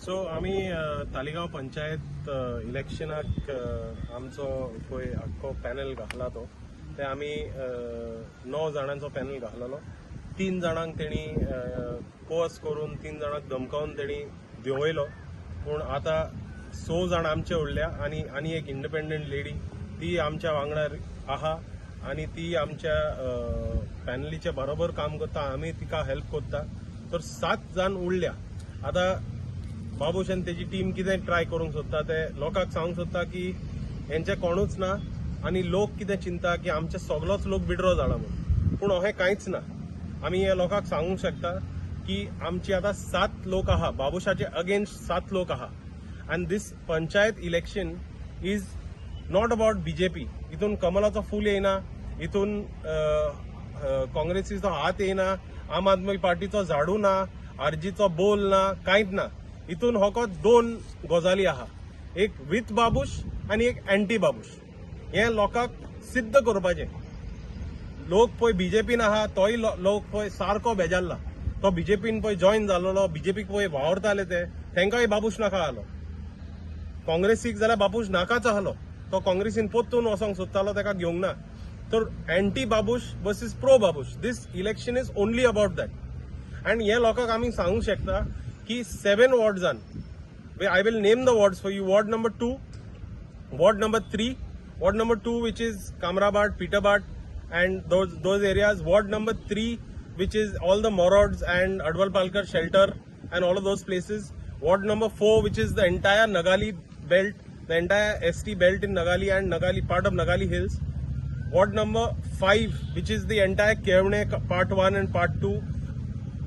So आम्ही तालिगांव पंचायत इलेक्शनाक आमचो पळय आख्खो पॅनल घातला तो ते आमी 9 जाणांचो पॅनल घातलेलो. 3 जाणांक तेणी कोर्स करून 3 जाणांक धमकावन तेणी देंवयलो. पूण आता 6 जाण आमचे उरल्या आनी एक इंडिपेंडंट लेडी ती आमच्या वांगडा आहा आणि ती आमच्या पॅनलीच्या बरोबर काम करता. आम्ही तिका हेल्प करता. तर 7 जाण उरल्या. आता बाबूश आनी तेजी टीम कितें ट्राय करूंक सोदता ते लोकांक सांगूंक सोदता की हेंचे कोणूच ना आनी लोक कितें चिंता की आमचे सगळोच लोक विड्रॉ जाला म्हणून. पूण अहें कांयच ना. आमी हे लोकांक सांगूंक शकता की आमची आता 7 लोक आहा, बाबूशाचे अगेन्स्ट 7 लोक आहा. And this panchayat election is not about BJP. इथून कमलाचो फूल येना, इथून काँग्रेसीचो हात येना, आम आदमी पार्टीचो झाडू ना, आरजीचो बोल ना, कांयच ना. इथून फकत 2 गजाली आहा, एक विथ बाबूश आणि एक अँटी बाबूश. हे लोकांक सिद्ध करपाचें. लोक पळय बीजेपीन आहा तोय लोक पळय सारको बेजारला. तो बीजेपीन पळय जॉईन जालोलो, बीजेपीक पळय वावरताले ते तेंकाय बाबूश नाका आलो. काँग्रेसीक जाल्यार बाबूश नाकाच आसलो. तो काँग्रेसीन पोत्तून वचोंक सोदतालो, ताका घेवंक ना. तर anti Babush versus pro Babush, this election is only about that. And हे लोकांक आमी सांगूंक शकता की 7 वॉर्ड्सान, I will name the wards for you. Ward number 2, Ward number 3, Ward number 2 which is Kamrabad, Peterbat and those areas. Ward number 3 which is all the Morods and Adwal Palkar shelter and all of those places. Ward number 4 which is the entire Nagali belt, the entire ST belt in Nagali and Nagali part of Nagali Hills. Ward number 5 which is the entire Kevne part 1 and part 2.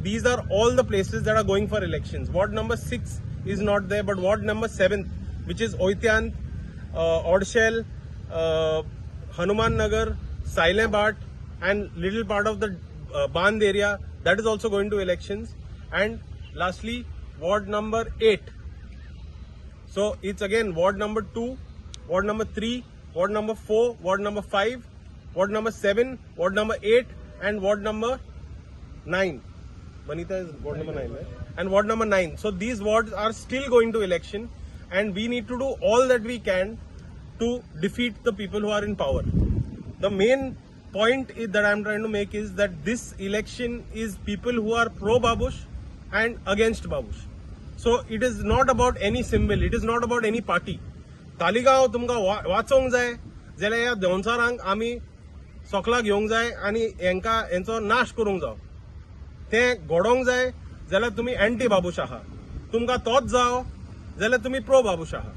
These are all the places that are going for elections. Ward number 6 is not there, but Ward number 7, which is Oityan, Odshel, Hanuman Nagar, Sailebat, and little part of the Band area, that is also going to elections. And lastly, Ward number 8. So it's again Ward number 2, Ward number 3, Ward number 4, Ward number 5, Ward number 7, Ward number 8, and Ward number 9. Vanita is ward number 9, right? And ward number 9. So these wards are still going to election, and we need to do all that we can to defeat the people who are in power. The main point that I am trying to make is that this election is people who are pro Babush and against Babush. So it is not about any symbol. It is not about any party. Taleigao तुमकां वाचोवंक जाय जाल्यार ह्या दोनसारांक आमी सोकला घेवंक जाय आनी हेंचो नाश करूंक जाय. ते घडोवंक जाय जाल्यार तुमी अँटी बाबूश आहा. तुमकां तोच जावो जाल्यार तुमी प्रो बाबूश आहा.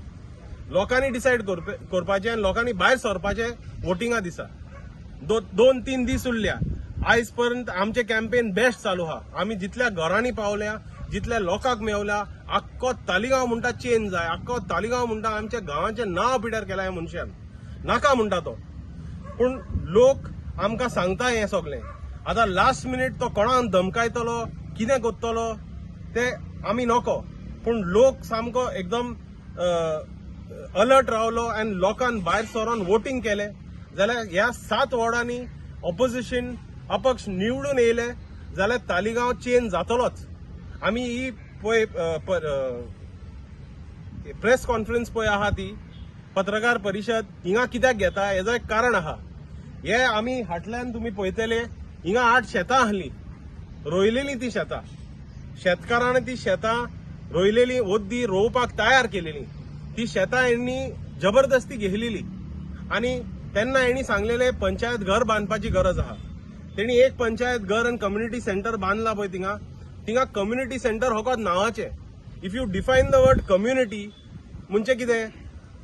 लोकांनी डिसायड करपाचें आनी लोकांनी भायर सरपाचें वोटिंगा दिसा. 2-3 दीस उरल्या. आयज पर्यंत आमचें कॅम्पेन बेस्ट चालू आहा. आमी जितल्या घरांनी पावल्या, जितल्या लोकांक मेवल्या, आख्खो तालिगांव म्हणटा चेंज जाय. आख्खो तालिगांव म्हणटा आमच्या गांवाचें नांव पिड्यार केलां ह्या मनशान. नाका म्हणटा तो. पूण लोक आमकां सांगता हें सगळें. आता लास्ट मिनिट तो कोणाक धमकायतलो, कितें करतलो ते आमी नको. पूण लोक सामको एकदम अलर्ट रावलो आनी लोकांन भायर सरोन वोटिंग केलें जाल्यार ह्या 7 वॉर्डांनी ऑपोजिशन अपक्ष निवडून येयले जाल्यार तालिगांव चेंज जातलोच. आमी ही पळय प्रेस कॉन्फरन्स पळय आहा ती पत्रकार परिशद हिंगा कित्याक घेता हेजो एक कारण आहा. हे आमी हाटल्यान तुमी पळयतले हिंगा 8 शेतां आहली, रोयलेली ती शेतां. शेतकारांनी ती शेतां रोयलेली, ओद्दी रोवपाक तयार केलेली. ती शेतां हेंनी जबरदस्ती घेतलेली आनी तेन्ना हेंनी सांगलेले पंचायत घर बांदपाची गरज आहा. तेणी एक पंचायत घर आनी कम्युनिटी सेंटर बांदला पळय थिंगा कम्युनिटी सेंटर फकत नांवाचें. If you define the word community म्हणजे कितें,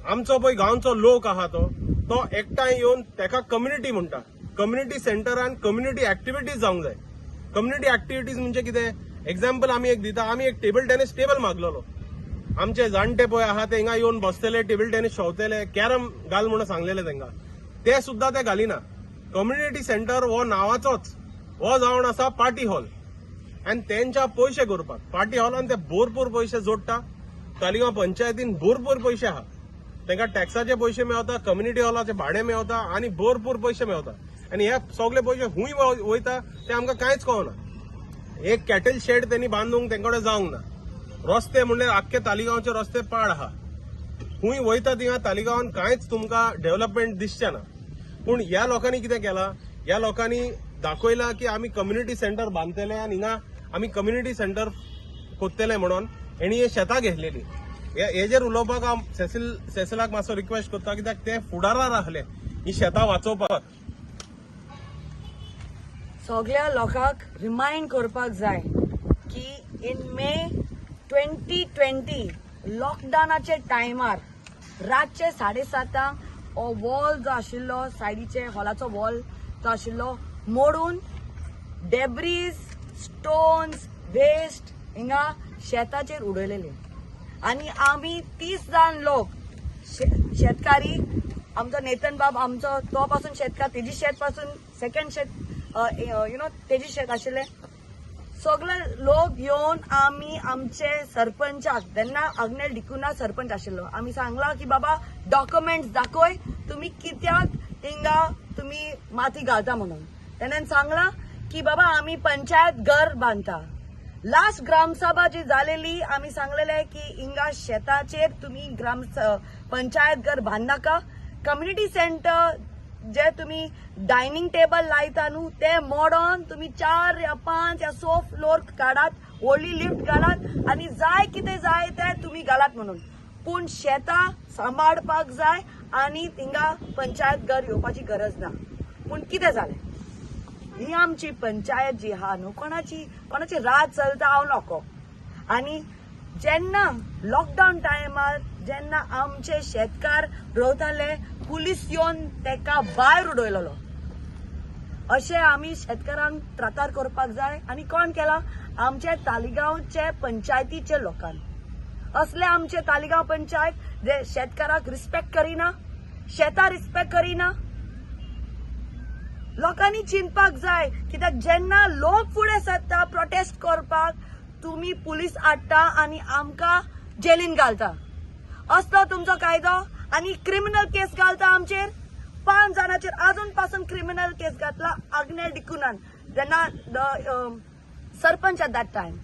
आमचो पळय गांवचो लोक आहा तो एकठांय येवन तेका कम्युनिटी म्हणटा. कम्युनिटी सेंटरान कम्युनिटी ऍक्टिव्हिटीज जावंक जाय. कम्युनिटी ऍक्टिव्हिटीज म्हणजे कितें, एक्झाम्पल आमी एक दिता. आमी एक टेबल टेनीस टेबल मागलेलो. आमचे जाणटे पळय आहा ते हिंगा येवन बसतले, टेबल टेनीस शेवतले, कॅरम घाल म्हणून सांगलेले तेंकां. ते सुद्दां ते घालिना. कम्युनिटी सेंटर हो नांवाचोच, हो जावन आसा पार्टी हॉल. आनी तेंच्या पयशे करपाक पार्टी हॉलान ते भरपूर पयशे जोडटा. तालिगांव पंचायतीन भरपूर पयशे आहा. तेंकां टॅक्साचे पयशे मेळटा, कम्युनिटी हॉलाचे भाडें मेळटा आनी भरपूर पयशे मेळटा. आनी हे सगळे पयशे खूंय वयता ते आमकां कांयच कळना. एक कॅटल शेड त्यांनी बांदूंक तेंकडे जावंक ना. रस्ते म्हणल्यार आख्खे तालिगांवचे रस्ते पाड आहा. खूंय वयता थिंगा तालिगांवान कांयच तुमकां डेव्हलपमेंट दिसचें ना. पूण ह्या लोकांनी कितें केलां, ह्या लोकांनी दाखयलां की आमी कम्युनिटी सेंटर बांदतले आनी हिंगा आमी कम्युनिटी सेंटर कोत्तले म्हणून हेणी हे शेतां घेतलेली. हेजेर उलोवपाक हांव सेसिलाक मातसो रिक्वेस्ट करता, कित्याक ते फुडारार आहले ही शेतां वाचोवपाक. सगळ्या लोकांक रिमाइंड करपाक जाय की इन मे 2020 लॉकडावनाचे टायमार रातचे 7:30 हो वॉल जो आशिल्लो सायडीचे हॉलाचो वॉल जो आशिल्लो मोडून डेब्रीज, स्टोन्स, वेस्ट हिंगा शेताचेर उडयलेले. आणि आमी 30 जाण लोक शेतकारी, आमचो नेतन बाब आमचो तो पासून शेतकार, तेजी शेत पासून सेकंड शेत तेजी शेत आशिल्ले. सगळे लोक येवन आमी आमचे सरपंचाक, तेन्ना अग्नेल डिकुना सरपंच आशिल्लो, आमी सांगला की बाबा डॉक्युमेंट्स दाखय, तुम्ही कित्याक हिंगा तुम्ही माती घालता म्हणून. तेणेन सांगला की बाबा आमी पंचायत घर बांधता. लास्ट ग्रामसभा जी जालेली आमी सांगलेले की हिंगा शेताचेर तुम्ही पंचायत घर बांदनाका. कम्युनिटी सेंटर जे तुम्ही डायनिंग टेबल लायता न्हू ते मोडोन तुम्ही 4 या 5 या 6 फ्लोर काढात, व्हडली लिफ्ट घालात आणि जाय कितें जाय ते तुम्ही घालात म्हणून. पूण शेतां सांबाळपाक जाय आणि थिंगा पंचायत घर येवपाची गरज ना. पूण कितें जालें, ही आमची पंचायत जी आहा न्हू, कोणाची रात चलता हांव नको. आणि जेन्ना लॉकडाऊन टायमार जेन्ना आमचे शेतकार रोवताले, पुलीस येवन तेका भायर उडयलेलो. अशें आमी शेतकारांक त्रातार करपाक जाय. आणि कोण केला, आमचे तालिगांवचे पंचायतीचे लोकांनी. असले आमचे तालिगांव पंचायत जे शेतकाराक रिस्पेक्ट करिना, शेतां रिस्पेक्ट करिना. लोकांनी चिंतपाक जाय, कित्याक जेन्ना लोक फुडें सरता प्रोटेस्ट करपाक, तुम्ही पुलीस हाडटा आणि आमकां जेलीन घालता. असलो तुमचो कायदो. आणि क्रिमिनल केस घालता आमचेर. 5 जाणांचेर अजून पासून क्रिमिनल केस घातला अग्नेल डिकुनान, जेन्ना सरपंच एट दॅट टायम.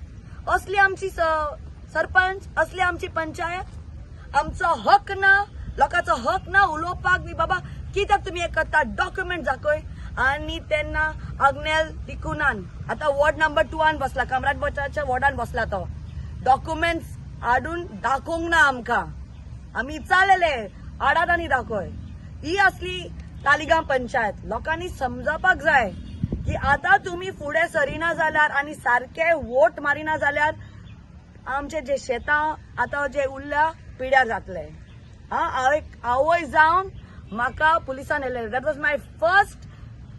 असली आमची सरपंच, असली आमची पंचायत. आमचो हक ना, लोकांचो हक ना उलोवपाक बी. बाबा कित्याक तुम्ही हे करता, डॉक्युमेंट दाखय. आणि तेन्ना अग्नेल डिकुनान आता वॉर्ड नंबर 2 बसला, कामराज बचाच्या वॉर्डान बसला, तो डॉक्युमेंट्स हाडून दाखोवंक ना आमकां. आमी विचारलेले हाडात आनी दाखय. ही असली तालिगांव पंचायत. लोकांनी समजपाक जाय की आता तुम्ही फुडें सरिना जाल्यार आणि सारखे वोट मारिना जाल्यार आमचे जे शेतां आता जे उरल्या पिड्यार जातले. आवय जावन म्हाका पुलिसान येयलेले. That was my first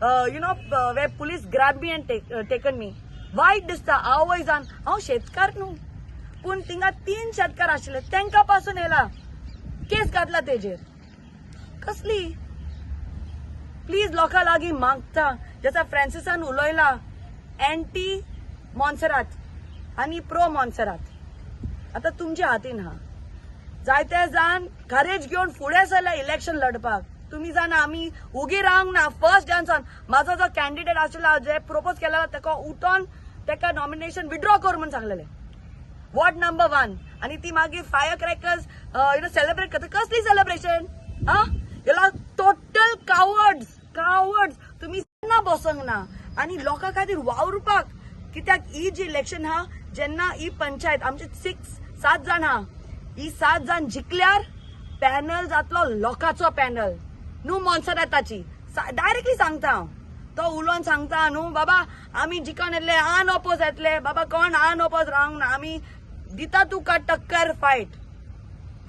way police grab me and taken me. वायट दिसता आवय जावन. हांव शेतकार न्हू, पूण थिंगा 3 शेतकार आशिल्ले, तेंका पासून येयला, केस घातला तेजेर. कसली? प्लीज लोकां लागीं मागता, जसा फ्रांसिसान उलयला एंटी मॉन्सेरात आणि प्रो मॉन्सेरात. आता तुमच्या हातीन हा. जायते जाण करेज घेवन फुडें सरला इलेक्शन लढपाक. तुम्ही जाणा आमी उगी रावंक ना. फर्स्ट डान्सान म्हाजो जो कॅन्डिडेट आशिल्लो जे प्रपोज केलेलो तेका उठोन तेका नॉमिनेशन विड्रॉ कर म्हणून सांगलेले, वॉर्ड नंबर 1. आणि ती मागीर फायर क्रॅकर्स सेलिब्रेट करता. कसली सेलिब्रेशन? याला टोटल कावर्ड्स. तुम्ही बसंक ना आणि लोकां खातीर वावरपाक. कित्याक ही जी इलेक्शन हा, जेन्ना ही पंचायत आमचे 7 जाण हा, ही 7 जाण जिखल्यार पॅनल जातलो लोकांचो पॅनल न्हू, मॉन्सराताची. डायरेक्टली सांगता हांव. तो उलोवन सांगता न्हू, बाबा आमी जिखोन येतले, अनऑपोज येतले. बाबा कोण अनऑपोज रावंक ना. आमी दिता तुका टक्कर फायट.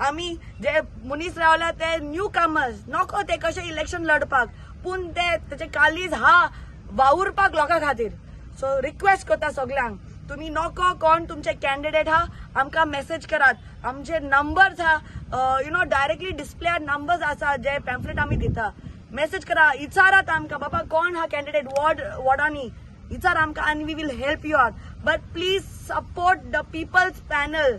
आमी जे मनीस रावल्या ते न्यू कमर्स, नको ते कशे इलेक्शन लढपाक, पूण तेचे कालीज हा वावुरपाक लोकां खातीर. सो रिक्वेस्ट करता सगळ्यांक, तुम्ही नको कोण तुमचे कॅन्डिडेट हा, आमकां मेसेज करात. आमचे नंबर्स हा, डायरेक्टली डिस्प्लेर नंबर्स आसा जे पॅम्फलेट आमी दिता. मेसेज करा, विचारात आमकां बाबा कोण हा कॅन्डिडेट वॉर्डांनी, विचार आमकां आनी we will help you out. But please support the people's panel.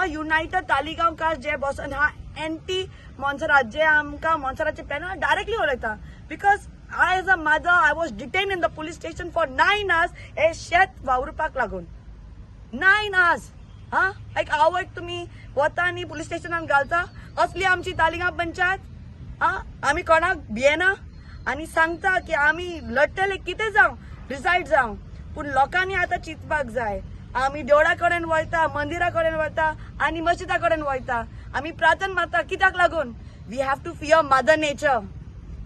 United तालिगांवकार जे बसून हा एंटी मॉन्सरात, जे आमकां मॉन्सराचे पॅनल डायरेक्टली उलयता. Because I as a mother, I was detained in the police station for 9 hours. हे शेत वावरपाक लागून 9 hours. हा एक आवड तुम्ही वता आणि पोलीस स्टेशनात घालता. असली आमची तालिगांव पंचायत. हा आम्ही कोणाक भियेना आणि सांगता की आम्ही लढतले कितें जावं रिझल्ट जावं. पूण लोकांनी आता चिंतपाक जाय. आम्ही देवळा कडेन वयता, मंदिरा कडेन वयता आणि मस्जिदा कडेन वयता. आम्ही प्रार्थना मारता कित्याक लागून we have to fear mother nature.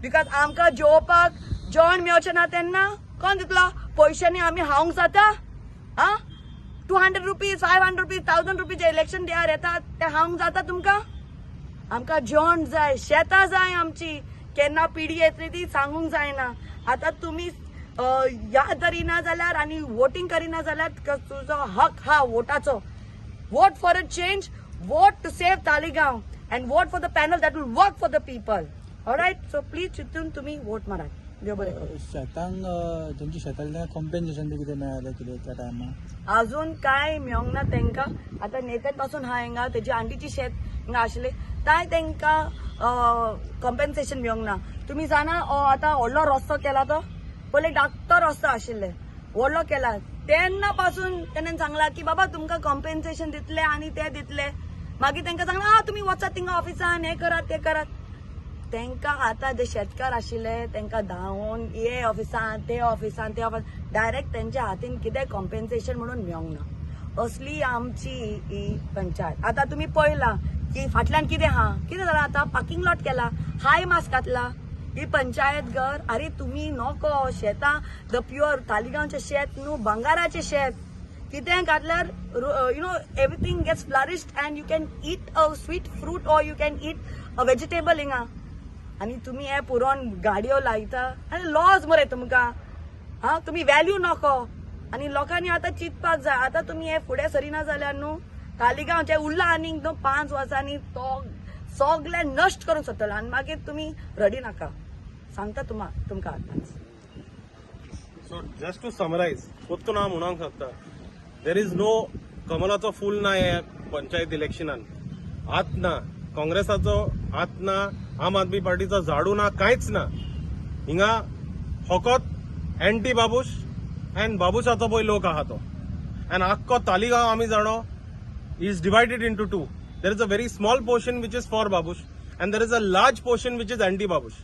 Because आमकां जेवपाक जेवण मेळचें ना तेन्ना कोण दितलो. पयशांनी आम्ही हावंक जाता. हा 200 रुपीज 500 रुपीज 1000 रुपीज इलेक्शन डेयार येतात ते हावंक जाता तुमकां. आमकां जेवण जाय, शेतां जाय आमची. केन्ना पिढी येतली ती सांगूंक जायना. आता तुम्ही याद धरिना जाल्यार आणि वोटिंग करिना जाल्यार तुजो हक हा वोटाचो. Vote for a change, vote to save Taligaon and vote for the panel that will work for the people. Alright, so please चिंतून तुम्ही वोट मारात. देव बरें करूं. शेतांक तुमच्या शेतांतल्यान कॉम्पेन्सेशन कितें मेळालें कितें त्या टायमार? अजून काय मेळोंक ना तेंका. आता नेत्यात पासून हा हिंगा तेजी आंटीची शेत हिंगा आशिल्ले काय तेंका कॉम्पेन्सेशन मेळोंक ना. तुम्ही जाणा आता व्हडलो रस्तो केला तो पयले डाक्टर रस्तो आशिल्ले व्हडलो केला तेन्ना पासून तेणेन सांगला की बाबा तुमकां कॉम्पेन्सेशन दितले आणि ते दितले. मागीर तेंका सांगला तुम्ही वचात थिंगा ऑफिसान हे करात ते करात. तेंका आता जे शेतकार आशिल्ले तेंका धांवून हे ऑफिसान ते ऑफिसान ते ऑफिस डायरेक्ट तेंच्या हातीन कितें कॉम्पेन्सेशन म्हणून मेळोंक ना. असली आमची ही पंचायत. आता तुम्ही पळयला की फाटल्यान कितें जाला आता पार्किंग लॉट केला, हाय मास्क घातला. ही पंचायत घर. अरे तुम्ही नको शेतां द प्युअर तालिगांवचे शेत न्हू भांगाराचे शेत. कितें घातल्यार you know everything gets flourished and you can eat a sweet fruit or you can eat a vegetable हिंगा. आणि तुम्ही हे पुरोन गाडयो लायता आणि लॉज मरे तुमकां. हा तुम्ही व्हॅल्यू नको. आणि लोकांनी आता चिंतपाक जाय. आता तुम्ही हे फुडें सरिना जाल्यार न्हू तालिगांवचे उरला आनीक 5 वर्सांनी तो सगळे नष्ट करून सोदतलो आणि मागीर तुम्ही रडी नाका. सांगता तुमकां आतांच. सो जस्ट टू समरायज पोत्तून हांव म्हणूंक सोदता देर इज नो कमलाचो फूल ना हे पंचायत इलेक्शनान. हात ना काँग्रेसाचो, हात ना आम आदमी पार्टीचो, झाडू ना, कांयच ना. हिंगा फकत एंटी बाबूश अँड बाबुशाचो पळय लोक आहा तो. अँड आख्खो तालिगांव आमी जाणो is divided into two. There is a very small portion which is for Babush and there is a large portion which is anti Babush.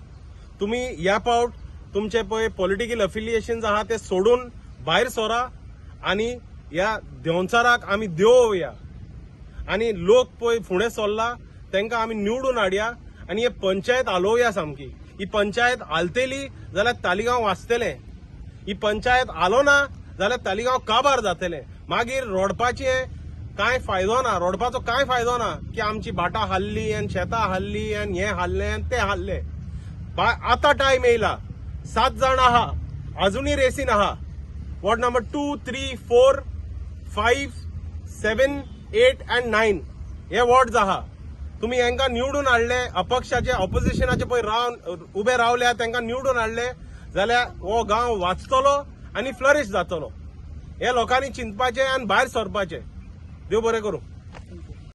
तुम्ही या पावट तुमचे पळय पॉलिटिकल अफिलिएशन्स आहा ते सोडून भायर सोरा आणि या देंवचाराक आमी देंवोवया आणि लोक पळय फुडें सरला तांकां आमी निवडून हाडया आणि हे पंचायत हालोवया सामकी. ही पंचायत हालतली जाल्यार तालिगांव वाचतले. ही पंचायत हालो ना जाल्यार तालिगांव काबार जातले. मागीर रोडपाचे काय फायदो ना. रोडपाचो काय फायदो ना की आमची भाटां हाल्ली आनी शेतां हाल्ली आनी हे हाल्ले आनी ते हाल्ले. आतां टायम येयला. 7 जाण आहा अजुनूय रेसीन आहा. वॉर्ड नंबर 2, 3, 4, 5, 7, 8 अँड 9 हे वॉर्ड्स आहा. तुम्ही हांकां निवडून हाडले, अपक्षाचे ऑपोजिशनाचे पळय उबे रावल्या तांकां निवडून हाडले जाल्यार हो गांव वाचतलो आनी फ्लरिश जातलो. हे लोकांनी चिंतपाचें आनी भायर सरपाचें. देव बरें करूं.